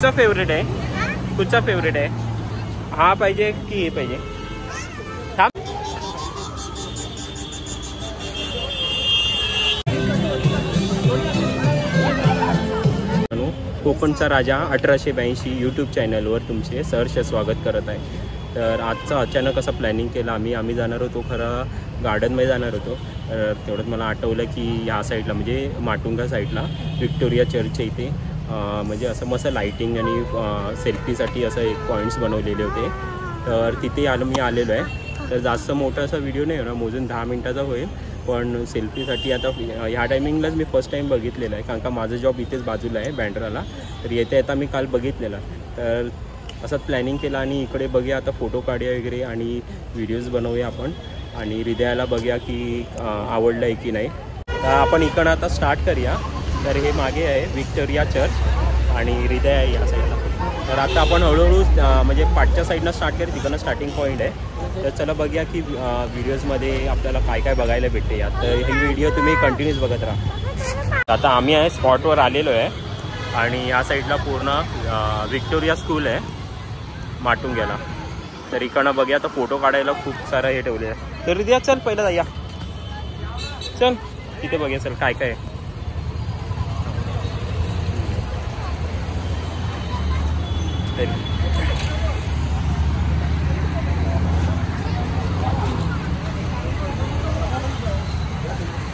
कुठचा फेवरेट आहे? कुठचा फेवरेट आहे? हा पाहिजे की हे पाहिजे? थांब. कोकणचा राजा 1882 यूट्यूब चॅनलवर तुमचे सहर्ष स्वागत करत आहे. तर आजचा अचानक असं प्लॅनिंग केलं आम्ही जाणार होतो, खरं गार्डनमध्ये जाणार होतो. तर तेवढंच मला आठवलं की ह्या साईडला म्हणजे माटुंगा साईडला विक्टोरिया चर्चच्या इथे म्हणजे असं मस्त लाईटिंग आणि सेल्फीसाठी असं एक पॉईंट्स बनवलेले होते. तर तिथे मी आलेलो आहे. तर जास्त मोठा असा व्हिडिओ नाही होणार, मोजून 10 मिनटाचा होईल. पण सेल्फीसाठी आता ह्या टायमिंगलाच मी फर्स्ट टाईम बघितलेलं आहे, कारण का माझं जॉब इथेच बाजूला आहे बँड्राला. तर येता मी काल बघितलेला. तर असंच प्लॅनिंग केलं आणि इकडे बघूया आता फोटो काढूया वगैरे आणि व्हिडिओज बनवूया आपण. आणि हृदयाला बघूया की आवडलं आहे की नाही. तर आपण इकडं आता स्टार्ट करूया. तर हे मागे आहे विक्टोरिया चर्च आणि हृदय आहे या साईडला. तर आता आपण हळूहळू म्हणजे पाठच्या साईडनं स्टार्ट करू, तिकडनं स्टार्टिंग पॉईंट आहे. तर चला बघूया की व्हिडिओजमध्ये आपल्याला काय काय बघायला भेटते यात. तर ही व्हिडिओ तुम्ही कंटिन्यूस बघत राहा. आता आम्ही आहे स्पॉटवर आलेलो आहे आणि या साईडला पूर्ण विक्टोरिया स्कूल आहे माटुंग्याला. तर इकडनं बघूया. तर फोटो काढायला खूप सारं हे ठेवले आहे. तर हृदया चल पहिलं जाऊया, चल तिथे बघूया चल काय काय आहे.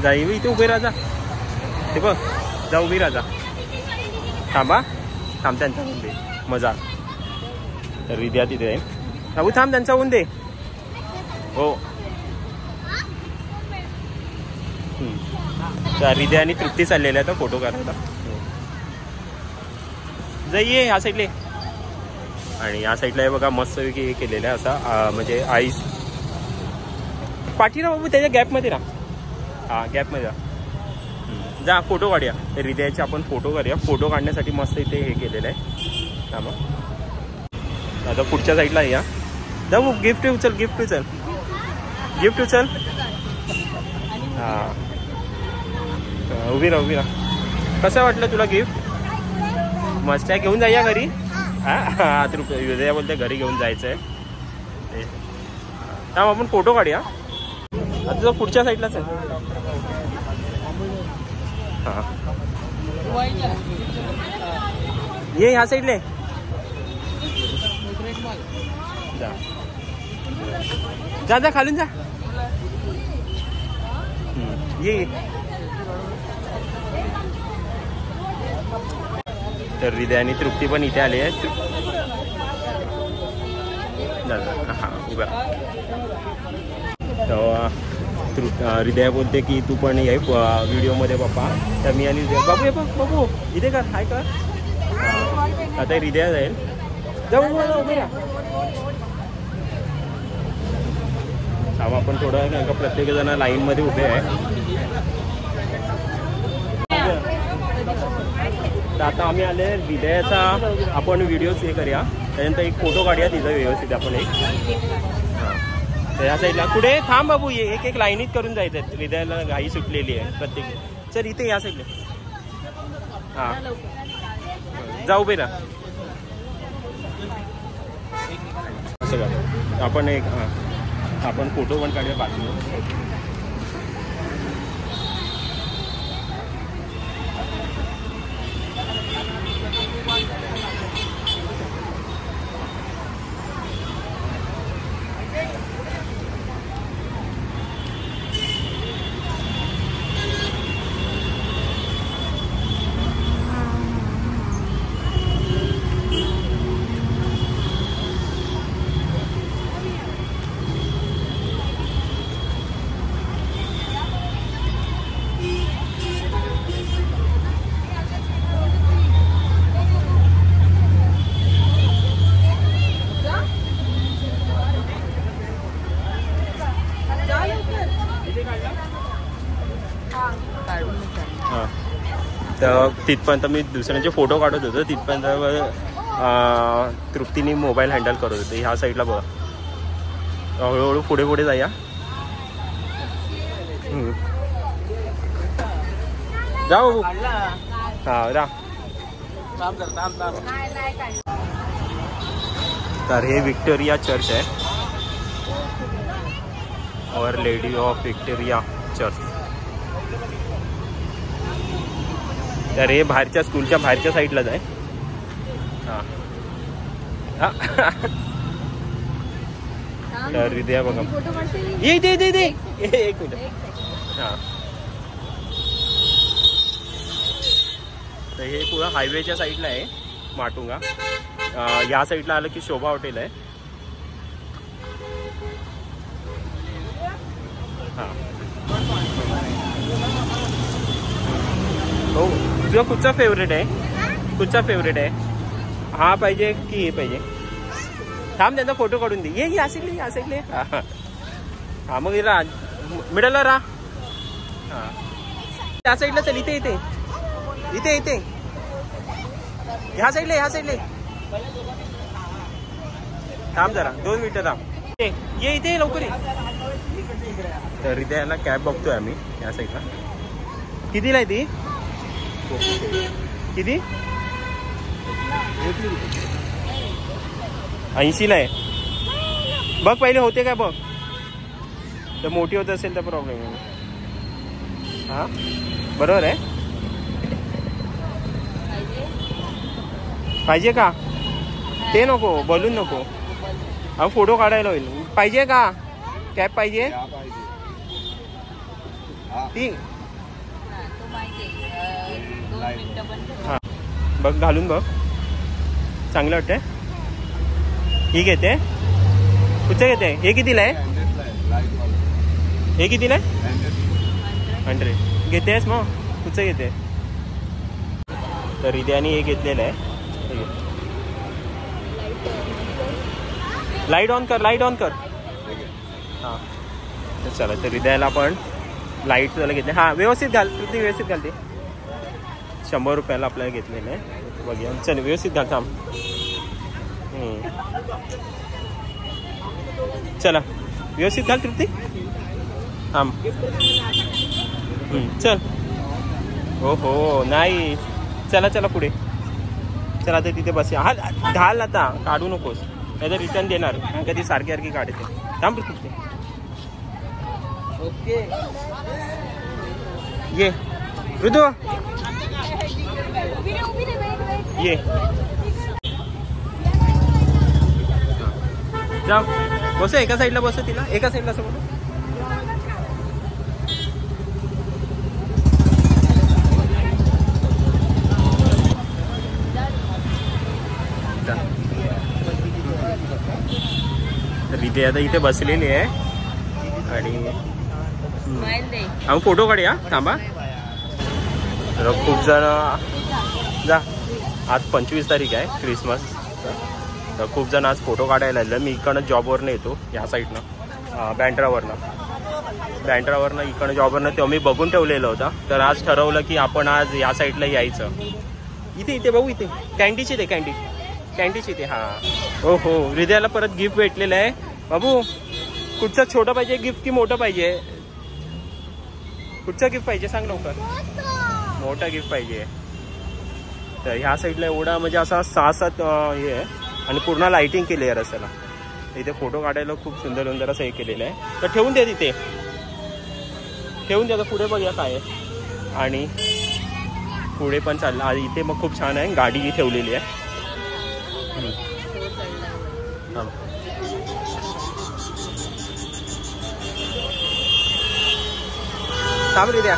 जाई इथे उभे राहा, ते बघ जा उभी राहा, थांबा थांब त्यांचा होऊन दे मजा. तर हृदया तिथे आहे, बाबू थांब त्यांचा होऊन दे. हो तर हृदया आणि तृप्ती चाललेल्या आहेत फोटो काढायला. जाईये ह्या साईडले. आणि या साईडला आहे बघा मस्तपैकी हे केलेलं आहे असा म्हणजे आईस पाठी ना बाबू त्याच्या गॅपमध्ये राहा. हां गॅपमध्ये जा फोटो काढूया. तर हृदयाचे आपण फोटो काढूया. फोटो काढण्यासाठी मस्त इथे हे केलेलं आहे. हां मग आता पुढच्या साईडला या जाऊ. गिफ्ट उचल, गिफ्ट उचल, गिफ्ट उचल. हां उभी राहा, उभी राहा. कसं वाटलं तुला गिफ्ट? मस्त आहे, घेऊन जाऊया घरी. हां तर हृदया बोलते घरी घेऊन जायचं आहे. थांब आपण फोटो काढूया. आता तुझं पुढच्या साईडलाच आहे. हां ये ह्या साईडले जा जा खालून जा. ये तर हृदय आणि तृप्ती पण इथे आले आहेत. हां उभ्या. तर हृदय बोलते की तू पण ये व्हिडिओमध्ये पप्पा. तर मी आणि बाबू ये बघ बाबू इथे कर, हाय कर. आता हृदय जाईल. जाऊ आपण थोडं कारण का प्रत्येक जण लाईनमध्ये उभे आहे. तर आता आम्ही आले हृदयाचा आपण व्हिडिओज हे करूया. त्यानंतर एक फोटो काढूया तिथं व्यवस्थित आपण एक. हां तर या साईडला कुठे थांब बाबू, ये एक एक लाईनीत करून जायचं आहे. हृदयाला घाई सुटलेली आहे प्रत्येक. चल इथे या साईडला. हां जाऊ बेरा असं का आपण एक. हां आपण फोटो पण काढूया बाजूला. हां तर तिथपर्यंत मी दुसऱ्यांचे फोटो काढत होतो. तिथपर्यंत तृप्तीने मोबाईल हँडल करत होते. ह्या साईडला बघा. हळूहळू पुढे पुढे जाऊया. जाऊ हां रा तर हे विक्टोरिया चर्च आहे, और लेडी ऑफ विक्टोरिया चर्च. तर हे बाहेरच्या स्कूलच्या बाहेरच्या साईडलाच आहे. हां तर इथे बघा, ये इथे इथे इथे एक मिनिट. हां तर हे पुढं हायवेच्या साईडला आहे माटुंगा. या साईडला आलं की शोभा हॉटेल आहे. हां हो, तुझा कुठचा फेवरेट आहे? कुठचा फेवरेट आहे? हा पाहिजे की हे पाहिजे? थांब त्यांचा फोटो काढून दे. ये या साईडले या साईडले. हां मग रा मिडलला रा. हां त्या साईडला चल. इथे इथे इथे इथे ह्या साईडले थांब जरा 2 मिनिटं थांब. ये इथे लवकर ये. तर इथे याला कॅब बघतोय आम्ही या साईडला. कितीला आहे ती? किती? 80ला आहे. बघ पहिले होते काय बघ. तर मोठी होत असेल तर प्रॉब्लेम आहे. हां बरोबर आहे. पाहिजे का? ते नको, बलून नको. हा फोटो काढायला होईल. पाहिजे का कॅब? पाहिजे ती. हां बघ घालून बघ, चांगलं वाटतंय. ही घेते. कुठचं घेते? हे कितीला आहे? हे कितीला आहे? 100 घेतेस मग. कुठचं घेते? तर हृदयाने हे घेतलेलं आहे. लाईट ऑन कर, लाईट ऑन कर. हां चला, तर हृदयाला आपण लाईट त्याला घेतले. हां व्यवस्थित घाल, किती व्यवस्थित घालते. 100 रुपयाला आपल्याला घेतलेलं आहे. बघूया चल व्यवस्थित घाल. थांब चला व्यवस्थित घाल तृप्ती. थांब चल. हो हो नाही. चला चला पुढे चला. तर तिथे बस. हा घाल आता, काढू नकोस नाही तर रिटर्न देणार. कधी सारखी काढते. थांब तृप्ती. ओके ये ऋतू ये जा. बस एका साईडला बस. तिला एका साईडला असं बोल. तर इथे आता इथे बसलेली आहे आणि आम्ही फोटो काढूया. थांबा. तर खूप जण जा. आज 25 तारीख आहे क्रिसमस. तर खूप जण आज फोटो काढायला आलं. मी इकडनं जॉबवरनं येतो या साईडनं, बँड्रावरनं इकडनं जॉबवरनं. तेव्हा मी बघून ठेवलेलं होतं. तर आज ठरवलं की आपण आज या साईडला यायचं. इथे इथे बघू. इथे कॅन्टीची ते कॅन्टीची ते. हां हो हो. हृदयाला परत गिफ्ट भेटलेलं आहे. बाबू कुठचं छोटं पाहिजे गिफ्ट की मोठं पाहिजे? कुठचं गिफ्ट पाहिजे सांग लवकर. मोठा गिफ्ट पाहिजे. तर ह्या साईडला एवढा म्हणजे असा 6-7 हे आहे आणि पूर्ण लाइटिंग केली आहे रस्त्याला. इथे फोटो काढायला खूप सुंदर सुंदर असं हे केलेलं आहे. तर ठेवून द्या तिथे, ठेवून द्या. पुढे बघूया काय आहे. आणि पुढे पण चाललं. आज इथे मग खूप छान आहे, गाडी ठेवलेली आहे. थांब रे द्या.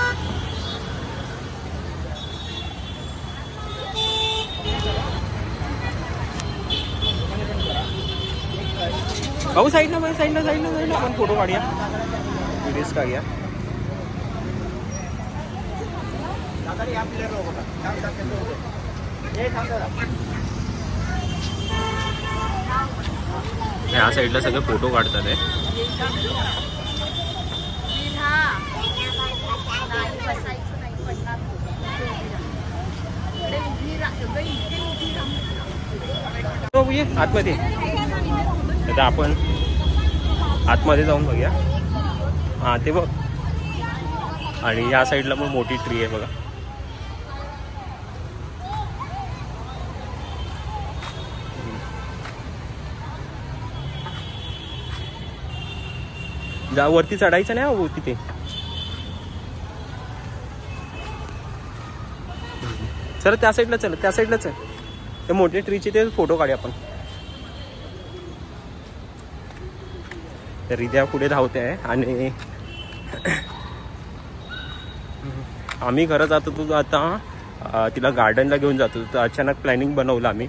भाऊ साईडला आपण फोटो काढूया, व्हिडिओज काढूया. या साईडला सगळे फोटो काढतात आहे. आतमध्ये आता आपण आतमध्ये जाऊन बघूया. हां ते बघ. आणि या साईडला मग मोठी ट्री आहे बघा. जा वरती चढायचं नाही हो तिथे. चल त्या साईडला चल, त्या साईडलाच आहे ते मोठे ट्रीचे, ते फोटो काढूया आपण. रिद्या पुढे धावते आहे आणि आम्ही घरात जात होतो आता तिला गार्डनला घेऊन जातो. तर अचानक प्लॅनिंग बनवलं आम्ही,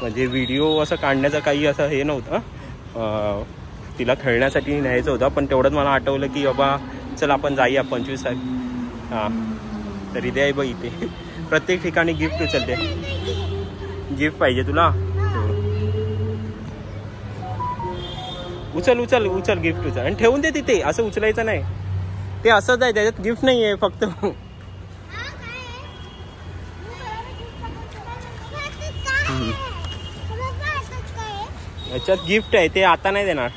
म्हणजे व्हिडिओ असं काढण्याचं काही असं हे नव्हतं, तिला खेळण्यासाठी न्यायचं होतं. पण तेवढंच मला आठवलं की बाबा चल आपण जाऊया 25 हां. तर रिद्या आहे बघ इथे, प्रत्येक ठिकाणी गिफ्ट उचलते. गिफ्ट पाहिजे तुला, उचल उचल उचल गिफ्ट उचल आणि ठेवून दे तिथे. असं उचलायचं नाही, ते असंच आहे, त्याच्यात गिफ्ट नाही आहे फक्त. याच्यात गिफ्ट आहे, ते आता नाही देणार.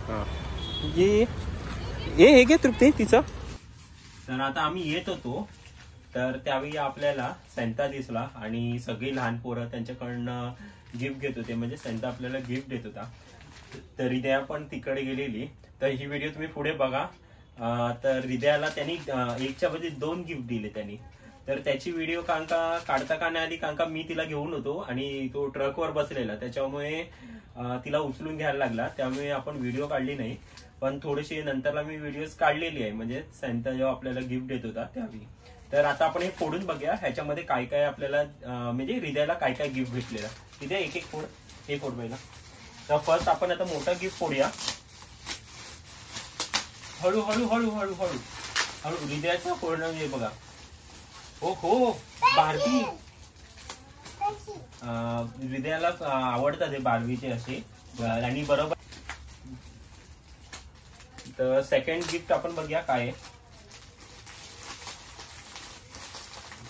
हां हे घे तृप्ती तिचं. तर आता आम्ही येत होतो, तर त्यावेळी आपल्याला सेंटा दिसला आणि सगळी लहान पोरं त्यांच्याकडनं गिफ्ट घेत होते, म्हणजे सेंटा आपल्याला गिफ्ट देत होता. तर रिद्या पण तिकडे गेलेली. तर ही व्हिडिओ तुम्ही पुढे बघा. तर रिद्याला त्यांनी 1च्या बदली 2 गिफ्ट दिले त्यांनी. तर त्याची व्हिडिओ काढता का नाही आली, कारण मी तिला घेऊन होतो आणि तो ट्रकवर बसलेला, त्याच्यामुळे तिला उचलून घ्यायला लागला, त्यामुळे आपण व्हिडिओ काढली नाही. पण थोडीशी नंतरला मी व्हिडिओज काढलेली आहे, म्हणजे सेंटा जेव्हा आपल्याला गिफ्ट देत होता त्यावेळी. तर आता आपण हे फोडून बघूया ह्याच्यामध्ये काय काय आपल्याला, म्हणजे रिद्याला काय काय गिफ्ट भेटलेला. रिद्या एक एक फोड, हे फोड पहिला. तर फर्स्ट आपण आता मोठा गिफ्ट फोडूया. हळू हळू हळू हळू हळू हळू रिद्याचा फोडणं हे बघा. हो हो बार्बी, रिद्याला आवडतात हे बार्बीचे असे. आणि बरोबर. तर सेकंड गिफ्ट आपण बघूया काय आहे.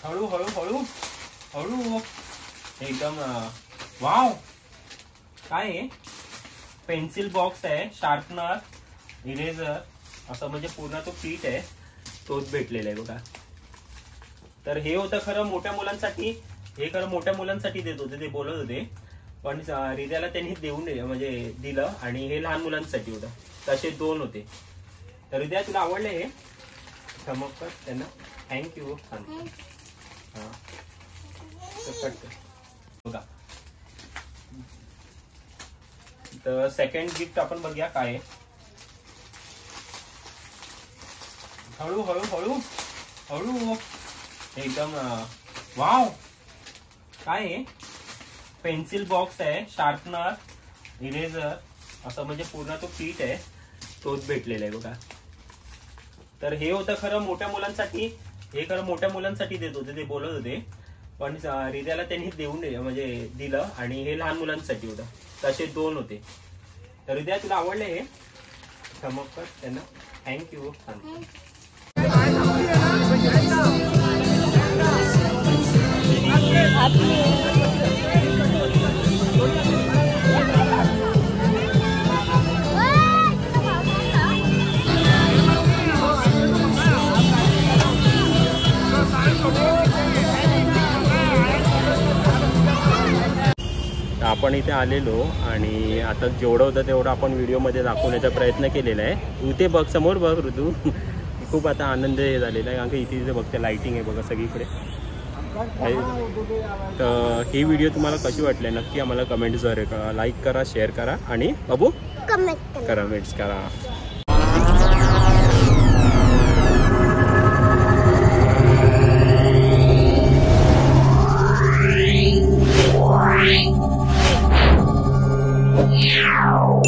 हळू हळू हळू हळू एकदम. वाव काय आहे, पेन्सिल बॉक्स आहे, शार्पनर, इरेझर, असं म्हणजे पूर्ण तो किट आहे, तोच भेटलेला आहे बघा. तर हे होतं खरं मोठ्या मुलांसाठी, हे खरं मोठ्या मुलांसाठी देत होते, ते बोलत होते. पण रिद्याला त्यांनी देऊन म्हणजे दिलं आणि हे लहान मुलांसाठी होतं. तसे 2 होते. तर रिद्या तुला आवडले हे चमककर त्यांना. थँक्यू. हा बघा. तर सेकंड गिफ्ट आपण बघूया काय आहे. हळू हळू हळू हळू एकदम. वाव काय आहे, पेन्सिल बॉक्स आहे, शार्पनर, इरेझर, असं म्हणजे पूर्ण तो किट आहे, तोच भेटलेला आहे बघा. तर हे होतं खरं मोठ्या मुलांसाठी, हे खरं मोठ्या मुलांसाठी देत होते, ते बोलत होते. पण रिद्याला त्यांनी देऊन म्हणजे दिलं आणि हे लहान मुलांसाठी होतं. तसे 2 होते. तर रिद्या तुला आवडले हे चमककर त्यांना. थँक्यू. आपण इथे आलेलो आणि आता जेवढं होतं तेवढं आपण व्हिडिओमध्ये दाखवण्याचा प्रयत्न केलेला आहे. तू ते बघ, समोर बघ ऋतू. खूप आता आनंद हे झालेला आहे, कारण की इथे बघते लाईटिंग आहे बघा सगळीकडे. तर ही व्हिडिओ तुम्हाला कशी वाटली नक्की आम्हाला कमेंट्सद्वारे करा. लाईक करा, शेअर करा आणि बाबू कमेंट्स करा. Yeah.